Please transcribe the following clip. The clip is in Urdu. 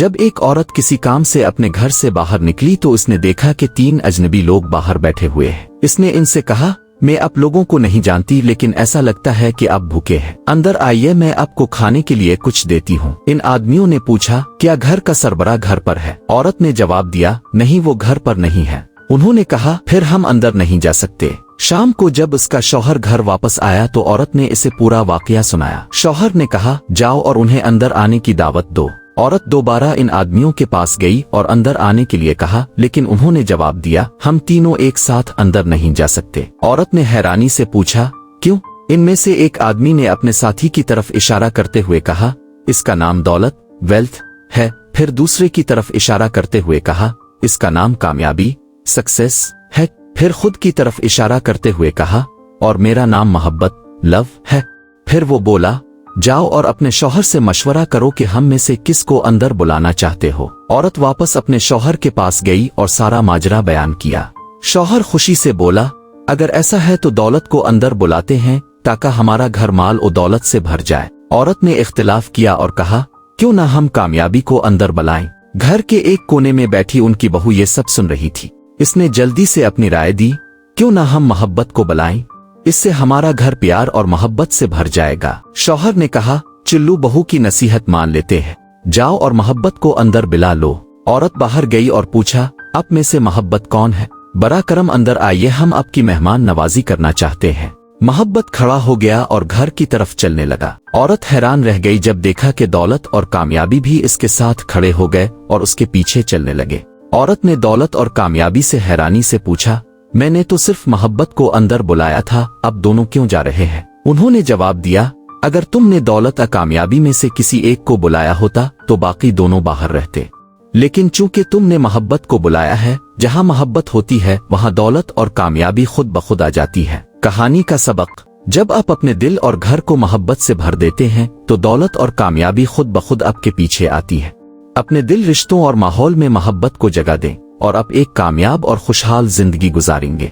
جب ایک عورت کسی کام سے اپنے گھر سے باہر نکلی تو اس نے دیکھا کہ 3 اجنبی لوگ باہر بیٹھے ہوئے ہیں۔ اس نے ان سے کہا، میں آپ لوگوں کو نہیں جانتی لیکن ایسا لگتا ہے کہ آپ بھوکے ہیں، اندر آئیے، میں آپ کو کھانے کے لیے کچھ دیتی ہوں۔ ان آدمیوں نے پوچھا، کیا گھر کا سربراہ گھر پر ہے؟ عورت نے جواب دیا، نہیں، وہ گھر پر نہیں ہے۔ انہوں نے کہا، پھر ہم اندر نہیں جا سکتے۔ شام کو جب اس کا شوہر گھر واپس آیا تو عورت نے اسے پورا واقعہ سنایا۔ شوہر نے کہا، جاؤ اور انہیں اندر آنے کی دعوت دو۔ عورت دوبارہ ان آدمیوں کے پاس گئی اور اندر آنے کے لیے کہا، لیکن انہوں نے جواب دیا، ہم تینوں ایک ساتھ اندر نہیں جا سکتے۔ عورت نے حیرانی سے پوچھا، کیوں؟ ان میں سے ایک آدمی نے اپنے ساتھی کی طرف اشارہ کرتے ہوئے کہا، اس کا نام دولت، ویلتھ ہے۔ پھر دوسرے کی طرف اشارہ کرتے ہوئے کہا، اس کا نام کامیابی، سکسیس ہے۔ پھر خود کی طرف اشارہ کرتے ہوئے کہا، اور میرا نام محبت، لو ہے۔ پھر وہ بولا، جاؤ اور اپنے شوہر سے مشورہ کرو کہ ہم میں سے کس کو اندر بلانا چاہتے ہو۔ عورت واپس اپنے شوہر کے پاس گئی اور سارا ماجرا بیان کیا۔ شوہر خوشی سے بولا، اگر ایسا ہے تو دولت کو اندر بلاتے ہیں تاکہ ہمارا گھر مال و دولت سے بھر جائے۔ عورت نے اختلاف کیا اور کہا، کیوں نہ ہم کامیابی کو اندر بلائیں؟ گھر کے ایک کونے میں بیٹھی ان کی بہو یہ سب سن رہی تھی۔ اس نے جلدی سے اپنی رائے دی، کیوں نہ ہم محبت کو بلائیں؟ اس سے ہمارا گھر پیار اور محبت سے بھر جائے گا۔ شوہر نے کہا، چلو بہو کی نصیحت مان لیتے ہیں، جاؤ اور محبت کو اندر بلا لو۔ عورت باہر گئی اور پوچھا، آپ میں سے محبت کون ہے؟ برا کرم اندر آئیے، ہم آپ کی مہمان نوازی کرنا چاہتے ہیں۔ محبت کھڑا ہو گیا اور گھر کی طرف چلنے لگا۔ عورت حیران رہ گئی جب دیکھا کہ دولت اور کامیابی بھی اس کے ساتھ کھڑے ہو گئے اور اس کے پیچھے چلنے لگے۔ عورت نے دولت اور کامیابی سے حیرانی سے پوچھا، میں نے تو صرف محبت کو اندر بلایا تھا، اب دونوں کیوں جا رہے ہیں؟ انہوں نے جواب دیا، اگر تم نے دولت اور کامیابی میں سے کسی ایک کو بلایا ہوتا تو باقی دونوں باہر رہتے، لیکن چونکہ تم نے محبت کو بلایا ہے، جہاں محبت ہوتی ہے وہاں دولت اور کامیابی خود بخود آ جاتی ہے۔ کہانی کا سبق، جب آپ اپنے دل اور گھر کو محبت سے بھر دیتے ہیں تو دولت اور کامیابی خود بخود آپ کے پیچھے آتی ہے۔ اپنے دل، رشتوں اور ماحول میں محبت کو جگہ دیں اور آپ ایک کامیاب اور خوشحال زندگی گزاریں گے۔